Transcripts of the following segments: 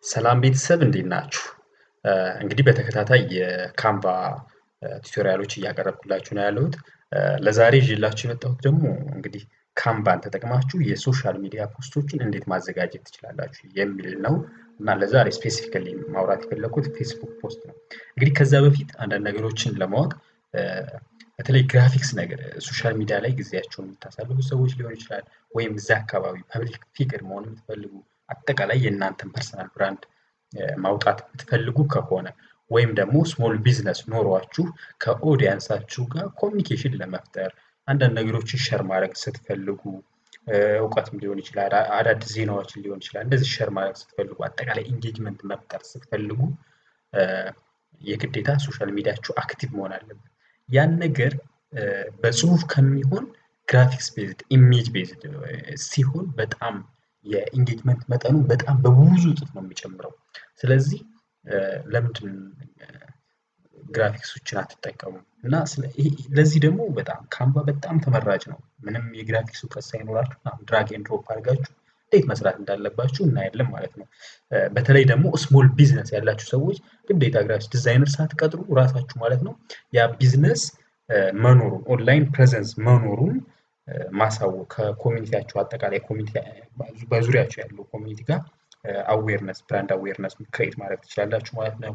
ሰላም ቤተሰብ እንዴት ናችሁ? እንግዲህ በተከታታይ የካንቫ ቱቶሪያሎች እያቀረብኩላችሁ ነው ያለሁት። ለዛሬ ይዤላችሁ የመጣሁት ደግሞ እንግዲህ ካንቫን ተጠቅማችሁ የሶሻል ሚዲያ ፖስቶችን እንዴት ማዘጋጀት ትችላላችሁ የሚል ነው እና ለዛሬ ስፔሲፊካሊ ማውራት የፈለኩት ፌስቡክ ፖስት ነው። እንግዲህ ከዛ በፊት አንዳንድ ነገሮችን ለማወቅ በተለይ ግራፊክስ ነገር ሶሻል ሚዲያ ላይ ጊዜያቸውን የምታሳልፉ ሰዎች ሊሆን ይችላል፣ ወይም እዛ አካባቢ ፐብሊክ ፊገር መሆን የምትፈልጉ አጠቃላይ የእናንተን ፐርሰናል ብራንድ ማውጣት የምትፈልጉ ከሆነ ወይም ደግሞ ስሞል ቢዝነስ ኖሯችሁ ከኦዲየንሳችሁ ጋር ኮሚኒኬሽን ለመፍጠር አንዳንድ ነገሮችን ሸር ማድረግ ስትፈልጉ እውቀትም ሊሆን ይችላል፣ አዳዲስ ዜናዎችን ሊሆን ይችላል፣ እንደዚህ ሸር ማድረግ ስትፈልጉ አጠቃላይ ኢንጌጅመንት መፍጠር ስትፈልጉ የግዴታ ሶሻል ሚዲያችሁ አክቲቭ መሆን አለበት። ያን ነገር በጽሁፍ ከሚሆን ግራፊክስ ቤዝድ ኢሜጅ ቤዝድ ሲሆን በጣም የኢንጌጅመንት መጠኑ በጣም በብዙ እጥፍ ነው የሚጨምረው። ስለዚህ ለምንድን ግራፊክሶችን አትጠቀሙ? እና ለዚህ ደግሞ በጣም ካንቫ በጣም ተመራጭ ነው። ምንም የግራፊክስ እውቀት ሳይኖራችሁ ድራግ ኤንድ ድሮፕ አድርጋችሁ እንዴት መስራት እንዳለባችሁ እናያለን ማለት ነው። በተለይ ደግሞ ስሞል ቢዝነስ ያላችሁ ሰዎች ግዴታ ግራፊክስ ዲዛይነር ሳትቀጥሩ ራሳችሁ ማለት ነው ያ ቢዝነስ መኖሩን ኦንላይን ፕሬዘንስ መኖሩን ማሳወቅ ከኮሚኒቲያቸው አጠቃላይ ኮሚኒቲ በዙሪያቸው ያለው ኮሚኒቲ ጋር አዌርነስ ብራንድ አዌርነስ ክሬት ማድረግ ትችላላችሁ ማለት ነው።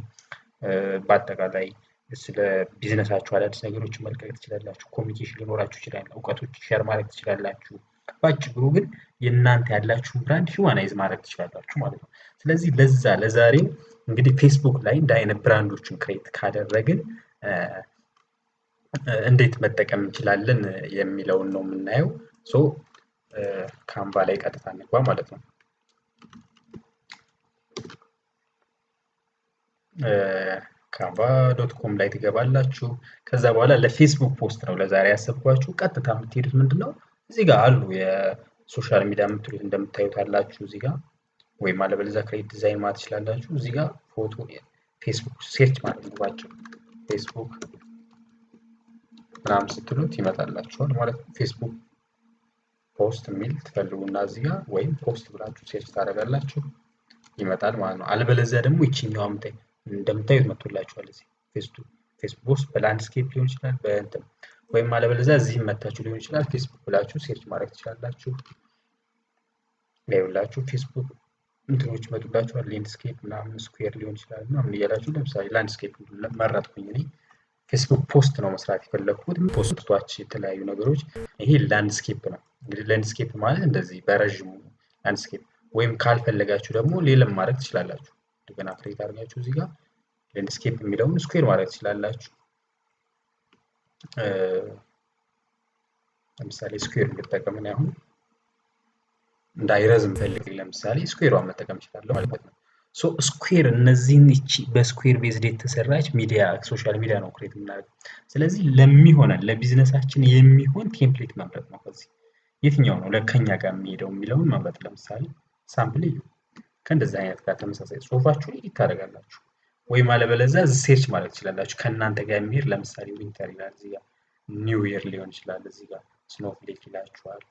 በአጠቃላይ ስለ ቢዝነሳችሁ አዳዲስ ነገሮችን መልቀቅ ትችላላችሁ። ኮሚኒኬሽን ሊኖራችሁ ይችላል። እውቀቶች ሼር ማድረግ ትችላላችሁ። ባጭሩ ግን የእናንተ ያላችሁን ብራንድ ሂውማናይዝ ማድረግ ትችላላችሁ ማለት ነው። ስለዚህ ለዛሬው እንግዲህ ፌስቡክ ላይ እንደ አይነት ብራንዶችን ክሬት ካደረግን እንዴት መጠቀም እንችላለን የሚለውን ነው የምናየው። ካንቫ ላይ ቀጥታ እንግባ ማለት ነው። canva.com ላይ ትገባላችሁ። ከዛ በኋላ ለፌስቡክ ፖስት ነው ለዛሬ ያሰብኳችሁ። ቀጥታ የምትሄዱት ምንድነው እዚህ ጋር አሉ የሶሻል ሚዲያ የምትሉት እንደምታዩት አላችሁ እዚህ ጋር፣ ወይም አለበለዚያ ክሬት ዲዛይን ማለት ትችላላችሁ። እዚህ ጋር ፎቶ ፌስቡክ ሴርች ማለት ነው ባጭሩ ፌስቡክ ምናምን ስትሉት ይመጣላችኋል ማለት ነው። ፌስቡክ ፖስት የሚል ትፈልጉና እዚህ ጋር ወይም ፖስት ብላችሁ ሴርች ታደርጋላችሁ ይመጣል ማለት ነው። አለበለዚያ ደግሞ ይችኛው እንደምታዩት መጥቶላችኋል እዚህ ፌስቡክ ፖስት በላንድስኬፕ ሊሆን ይችላል በእንትን ወይም አለበለዚያ እዚህም መታችሁ ሊሆን ይችላል ፌስቡክ ብላችሁ ሴርች ማድረግ ትችላላችሁ። ይኸውላችሁ ፌስቡክ እንትኖች መጡላችኋል ላንድስኬፕ ምናምን ስኩዌር ሊሆን ይችላል ምናምን እያላችሁ ለምሳሌ ላንድስኬፕ መረጥኩኝ እኔ ፌስቡክ ፖስት ነው መስራት የፈለኩት። ፖስቶች የተለያዩ ነገሮች ይሄ ላንድስኬፕ ነው። እንግዲህ ላንድስኬፕ ማለት እንደዚህ በረዥሙ ላንድስኬፕ፣ ወይም ካልፈለጋችሁ ደግሞ ሌላም ማድረግ ትችላላችሁ። እንደገና ክሬት አድርጋችሁ እዚህ ጋር ላንድስኬፕ የሚለውን ስኩዌር ማድረግ ትችላላችሁ። ለምሳሌ ስኩዌር እንጠቀም ነው አሁን እንዳይረዝም ፈልግ ለምሳሌ ስኩዌሯን መጠቀም እችላለሁ ማለት ነው። ስኩዌር እነዚህን በስኩዌር ቤዝድ የተሰራች ሚዲያ ሶሻል ሚዲያ ነው ክሬት የምናደርገው። ስለዚህ ለሚሆነን ለቢዝነሳችን የሚሆን ቴምፕሌት መምረጥ ነው። ከዚህ የትኛው ነው ለከኛ ጋር የሚሄደው የሚለውን መምረጥ። ለምሳሌ ሳምፕል እዩ ከእንደዚህ አይነት ጋር ተመሳሳይ ጽሁፋችሁ ኤዲት ታደርጋላችሁ፣ ወይም አለበለዚያ ሴርች ማለት ትችላላችሁ ከእናንተ ጋር የሚሄድ። ለምሳሌ ዊንተር ይላል እዚህ ጋር፣ ኒው ይር ሊሆን ይችላል እዚህ ጋር፣ ስኖፍሌክ ይላችኋል፣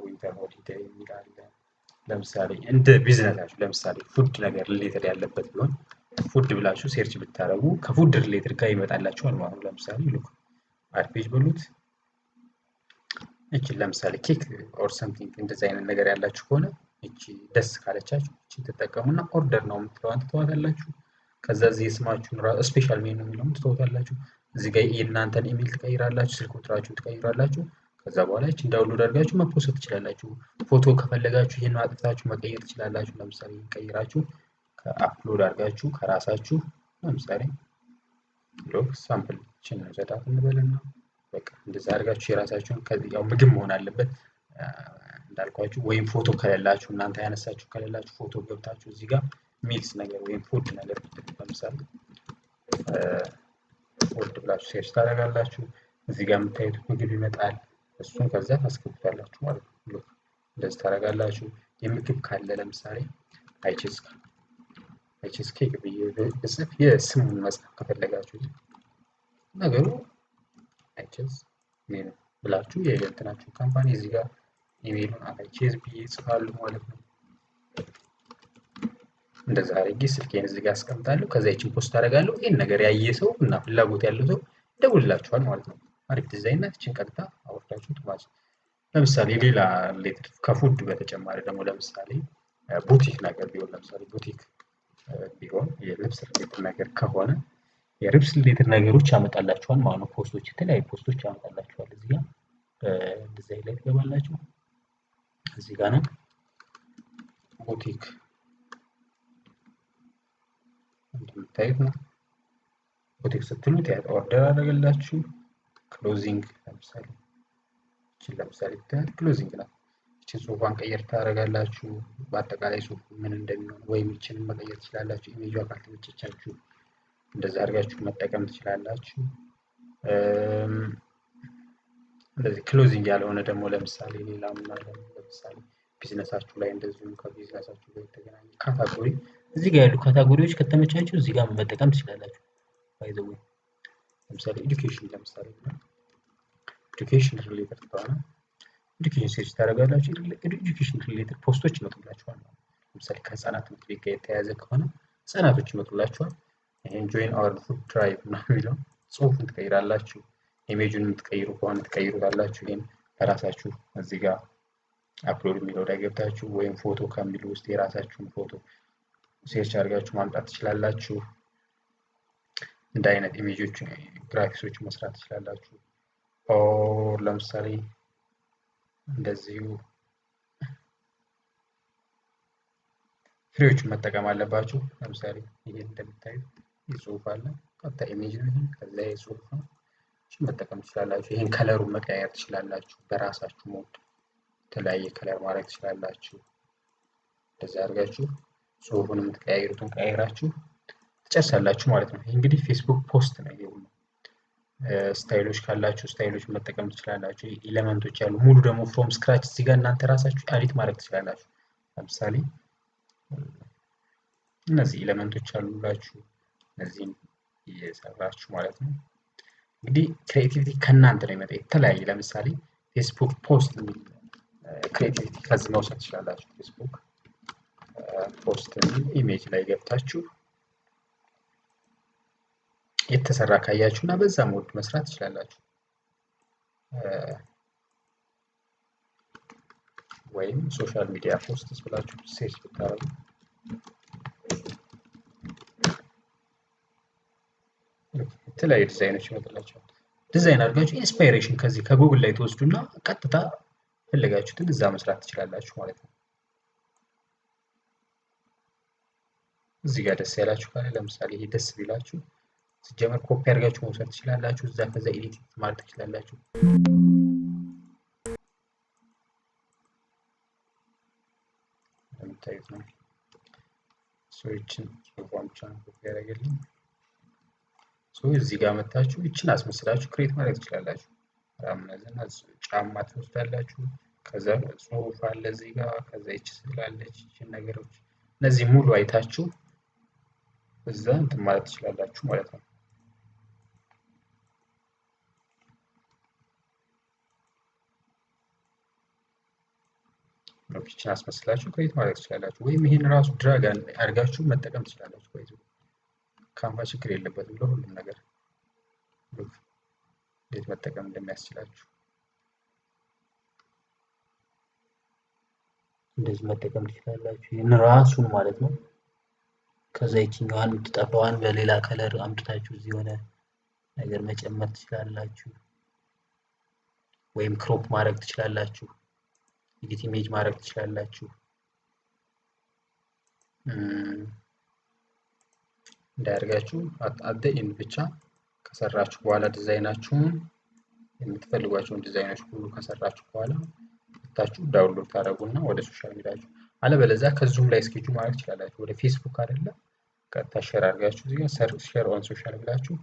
ዊንተር ሆሊዴይ የሚላል። ለምሳሌ እንደ ቢዝነሳችሁ ለምሳሌ ፉድ ነገር ሪሌትድ ያለበት ቢሆን ፉድ ብላችሁ ሴርች ብታደርጉ ከፉድ ሪሌትድ ጋር ይመጣላችኋል ማለት ነው። ለምሳሌ ሉክ አድፔጅ በሉት። እቺ ለምሳሌ ኬክ ኦር ሰምቲንግ እንደዚህ አይነት ነገር ያላችሁ ከሆነ እቺ ደስ ካለቻችሁ እቺ ተጠቀሙና ኦርደር ነው የምትለዋን ትተዋታላችሁ። ከዛ እዚህ ስማችሁን ስፔሻል ሜኑ የሚለውን ትተዋታላችሁ። እዚህ ጋር የእናንተን ኢሜል ትቀይራላችሁ፣ ስልክ ቁጥራችሁን ትቀይራላችሁ። ከዛ በኋላ እቺን ዳውንሎድ አድርጋችሁ መፖስት ትችላላችሁ። ፎቶ ከፈለጋችሁ ይሄን አጥፍታችሁ መቀየር ትችላላችሁ። ለምሳሌ ቀይራችሁ ከአፕሎድ አድርጋችሁ ከራሳችሁ ለምሳሌ ብሎግ ሳምፕል ችን ዘዳት እንበልና በቃ እንደዛ አድርጋችሁ የራሳችሁን ያው ምግብ መሆን አለበት እንዳልኳችሁ፣ ወይም ፎቶ ከሌላችሁ እናንተ ያነሳችሁ ከሌላችሁ ፎቶ ገብታችሁ እዚህ ጋር ሚልስ ነገር ወይም ፉድ ነገር ለምሳሌ ፉድ ብላችሁ ሴርች ታደርጋላችሁ። እዚህ ጋር የምታዩት ምግብ ይመጣል። እሱን ከዛ ታስገቡታላችሁ ማለት ነው። እንደዚህ ታደርጋላችሁ። የምግብ ካለ ለምሳሌ አይቼስ ኬክ ብዬ ብጽፍ የስሙን መጻፍ ከፈለጋችሁ ነገሩ አይቼስ ሜኑ ብላችሁ የእንትናችሁ ካምፓኒ እዚህ ጋር ኢሜሉን አይቼስ ብዬ ጽፋለሁ ማለት ነው። እንደዛ አድርጌ ስልኬን እዚህ ጋር አስቀምጣለሁ። ከዛ ይችን ፖስት አደርጋለሁ። ይሄን ነገር ያየ ሰው እና ፍላጎት ያለው ሰው ይደውልላችኋል ማለት ነው። አሪፍ ዲዛይን ናት። ይችን ቀጥታ አወርዳችሁት ማለት ነው። ለምሳሌ ሌላ ሪሌትድ ከፉድ በተጨማሪ ደግሞ ለምሳሌ ቡቲክ ነገር ቢሆን ለምሳሌ ቡቲክ ቢሆን የልብስ ሪሌትድ ነገር ከሆነ የልብስ ሪሌትድ ነገሮች ያመጣላችኋል ማለት ነው። ፖስቶች የተለያዩ ፖስቶች ያመጣላችኋል። እዚህ ጋር ዲዛይን ላይ ትገባላችሁ። እዚህ ጋር ነው ቡቲክ እንደምታዩት ነው። ቡቲክ ስትሉት ያ ኦርደር አደረገላችሁ። ክሎዚንግ ለምሳሌ ብታያት ክሎዚንግ ናት። እቺን ጽሁፏን ቀየር ታደርጋላችሁ። በአጠቃላይ ጽሁፉ ምን እንደሚሆን ወይም እቺን መቀየር ትችላላችሁ። ኢሜጇ ካልተመቸቻችሁ እንደዛ አድርጋችሁ መጠቀም ትችላላችሁ። እንደዚህ ክሎዚንግ ያልሆነ ደግሞ ለምሳሌ ሌላ ምን አለ? ለምሳሌ ቢዝነሳችሁ ላይ እንደዚሁም ከቢዝነሳችሁ ጋር የተገናኘ ካታጎሪ እዚህ ጋር ያሉ ካታጎሪዎች ከተመቻችሁ እዚህ ጋር መጠቀም ትችላላችሁ። ባይ ዘ ዌይ ለምሳሌ ኤዱኬሽን ኤዱኬሽን ሪሌትድ ከሆነ ኤዱኬሽን ሰርች ታደርጋላችሁ። ኤዱኬሽን ሪሌትድ ፖስቶች ይመጡላችኋል። ለምሳሌ ከህፃናት ትምህርት ቤት ጋር የተያያዘ ከሆነ ህፃናቶች ይመጡላችኋል። ይሄን ጆይን አወር ፉድ ድራይቭ ነው የሚለው ጽሁፉን ትቀይራላችሁ። ኢሜጁን የምትቀይሩ ከሆነ ትቀይሩታላችሁ። ይሄን ለራሳችሁ እዚህ ጋር አፕሎድ የሚለው ላይ ገብታችሁ ወይም ፎቶ ከሚሉ ውስጥ የራሳችሁን ፎቶ ሴርች አድርጋችሁ ማምጣት ትችላላችሁ። እንደ አይነት ኢሜጆች ግራፊክሶች መስራት ትችላላችሁ። ኦር ለምሳሌ እንደዚሁ ፍሬዎችን መጠቀም አለባችሁ። ለምሳሌ ይሄን እንደምታዩት ጽሁፍ አለ፣ ቀጥታ ኢሜጅ ነው። ይሄን ከዛ ጽሁፍ ነው መጠቀም ትችላላችሁ። ይሄን ከለሩን መቀየር ትችላላችሁ። በራሳችሁ ሞድ የተለያየ ከለር ማድረግ ትችላላችሁ። እንደዛ አድርጋችሁ ጽሁፉን የምትቀያይሩትን ቀያይራችሁ ትጨርሳላችሁ ማለት ነው። ይሄ እንግዲህ ፌስቡክ ፖስት ነው። ይሄ ስታይሎች ካላችሁ ስታይሎች መጠቀም ትችላላችሁ። ኤሌመንቶች ያሉ ሙሉ ደግሞ ፍሮም ስክራች እዚህ ጋር እናንተ ራሳችሁ ኤዲት ማድረግ ትችላላችሁ። ለምሳሌ እነዚህ ኤሌመንቶች አሉላችሁ፣ እነዚህን እየሰራችሁ ማለት ነው። እንግዲህ ክሬቲቪቲ ከእናንተ ነው የሚመጣ የተለያየ ለምሳሌ ፌስቡክ ፖስት የሚል ክሬቲቪቲ ከዚህ መውሰድ ትችላላችሁ። ፌስቡክ ፖስት የሚል ኢሜጅ ላይ ገብታችሁ የተሰራ ካያችሁ እና በዛ ሞድ መስራት ትችላላችሁ። ወይም ሶሻል ሚዲያ ፖስትስ ብላችሁ ሴርች ብታረጉ የተለያዩ ዲዛይኖች ይመጣላችኋል። ዲዛይን አድርጋችሁ ኢንስፓይሬሽን ከዚህ ከጉግል ላይ ትወስዱና ቀጥታ ፈለጋችሁትን እዛ መስራት ትችላላችሁ ማለት ነው። እዚህ ጋር ደስ ያላችሁ ካለ ለምሳሌ ይሄ ደስ ቢላችሁ ሲጀመር ኮፒ አድርጋችሁ መውሰድ ትችላላችሁ። እዛ ከዛ ኤዲት ማለት ትችላላችሁ። እንደምታዩት ነው። ሰዎችን ጽሁፏን ብቻ ነው ኮፒ ያደርግልኝ። እዚህ ጋር መታችሁ ይችን አስመስላችሁ ክሬት ማድረግ ትችላላችሁ። አራምነዘና ጫማ ትወስዳላችሁ። ከዛ ጽሁፍ አለ እዚህ ጋር፣ ከዛ ይች ስላለች ይችን ነገሮች እነዚህ ሙሉ አይታችሁ እዛ እንትን ማለት ትችላላችሁ ማለት ነው። ይችን አስመስላችሁ ክሬት ማድረግ ትችላላችሁ። ወይም ይሄን ራሱ ድራግ አድርጋችሁ መጠቀም ትችላላችሁ። ቆይቶ ካንቫ ችግር የለበትም ለሁሉም ነገር እንዴት መጠቀም እንደሚያስችላችሁ እንደዚህ መጠቀም ትችላላችሁ። ይሄን ራሱን ማለት ነው። ከዛ ይችኛዋን የምትጠፋዋን በሌላ ከለር አምጥታችሁ እዚህ የሆነ ነገር መጨመር ትችላላችሁ። ወይም ክሮፕ ማድረግ ትችላላችሁ። ኤዲት ኢሜጅ ማድረግ ትችላላችሁ። እንዳያርጋችሁ አት ኤንድ ብቻ ከሰራችሁ በኋላ ዲዛይናችሁን የምትፈልጓቸውን ዲዛይኖች ሁሉ ከሰራችሁ በኋላ ታችሁ ዳውንሎድ ታደርጉና ወደ ሶሻል ሚዲያችሁ አለበለዚያ ከዙም ላይ ስኬጁ ማድረግ ትችላላችሁ። ወደ ፌስቡክ አይደለ ቀጥታ ሼር አድርጋችሁ እዚህ ጋር ሼር ኦን ሶሻል ብላችሁ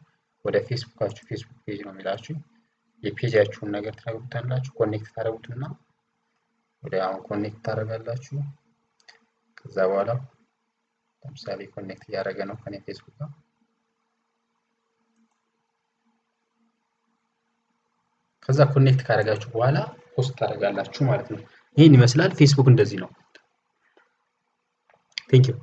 ወደ ፌስቡካችሁ ፌስቡክ ፔጅ ነው የሚላችሁ የፔጃችሁን ነገር ታደርጉታላችሁ። ኮኔክት ታደርጉትና ወደ አሁን ኮኔክት ታደርጋላችሁ። ከዛ በኋላ ለምሳሌ ኮኔክት እያደረገ ነው ከኔ ፌስቡክ ጋር። ከዛ ኮኔክት ካደረጋችሁ በኋላ ፖስት ታደርጋላችሁ ማለት ነው። ይሄን ይመስላል ፌስቡክ እንደዚህ ነው። ቴንክ ዩ